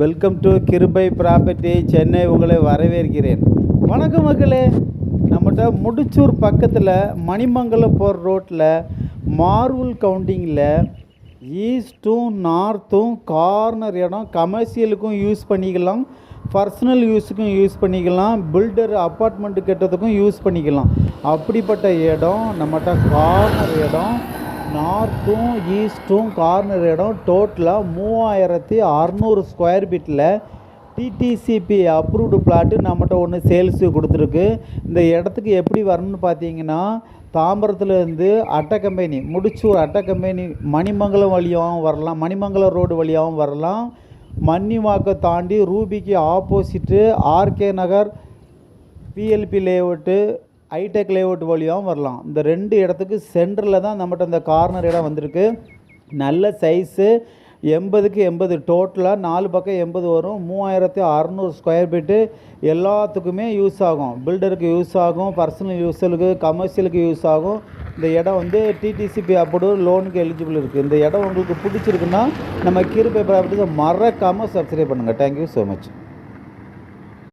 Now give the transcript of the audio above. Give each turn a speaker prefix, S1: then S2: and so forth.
S1: Welcome to கிருபை property Chennai, உங்களை வரவேற்கிறேன். வணக்கம் மக்களே. நம்மகிட்ட முடிச்சூர் பக்கத்தில் மணிமங்கலம் போகிற ரோட்டில் மார்வல் கவுண்டிங்கில் ஈஸ்ட்டும் நார்த்தும் கார்னர் இடம் கமர்ஷியலுக்கும் யூஸ் பண்ணிக்கலாம், பர்சனல் யூஸுக்கும் யூஸ் பண்ணிக்கலாம், பில்டர் அப்பார்ட்மெண்ட்டு கட்டுறதுக்கும் யூஸ் பண்ணிக்கலாம். அப்படிப்பட்ட இடம் நம்மகிட்ட கார்னர் இடம், நார்த்தும் ஈஸ்ட்டும் கார்னர் இடம். டோட்டலாக 3600 ஸ்கொயர் ஃபீட்டில் டிடிசிபி அப்ரூவ்டு பிளாட்டு நம்மகிட்ட ஒன்று சேல்ஸு கொடுத்துருக்கு. இந்த இடத்துக்கு எப்படி வரணும்னு பார்த்தீங்கன்னா, தாம்பரத்துலேருந்து அட்டை கம்பெனி, முடிச்சூர் அட்டை கம்பெனி மணிமங்கலம் வழியாகவும் வரலாம், மணிமங்கலம் ரோடு வழியாகவும் வரலாம். மன்னிவாக்கம் தாண்டி ரூபிக்கு ஆப்போசிட்டு ஆர்கே நகர் பிஎல்பி லேஅவுட்டு ஹைடெக் லேஅவுட் வழியாகவும் வரலாம். இந்த 2 இடத்துக்கு சென்டரில் தான் நம்மகிட்ட இந்த கார்னர் இடம் வந்திருக்கு. நல்ல சைஸு 80க்கு 80, டோட்டலாக 4 பக்கம் 80 வரும். 3600 ஸ்கொயர் ஃபீட்டு. எல்லாத்துக்குமே யூஸ் ஆகும். பில்டருக்கு யூஸ் ஆகும், பர்சனல் யூஸுக்கு, கமர்ஷியலுக்கு யூஸ் ஆகும். இந்த இடம் வந்து டிடிசிபி அப்ரூவ்டு, லோனுக்கு எலிஜிபிள் இருக்குது. இந்த இடம் உங்களுக்கு பிடிச்சிருக்குன்னா நம்ம கிருபை ப்ராப்பர்ட்டிஸை மறக்காமல் சப்ஸ்கிரைப் பண்ணுங்கள். Thank you so much.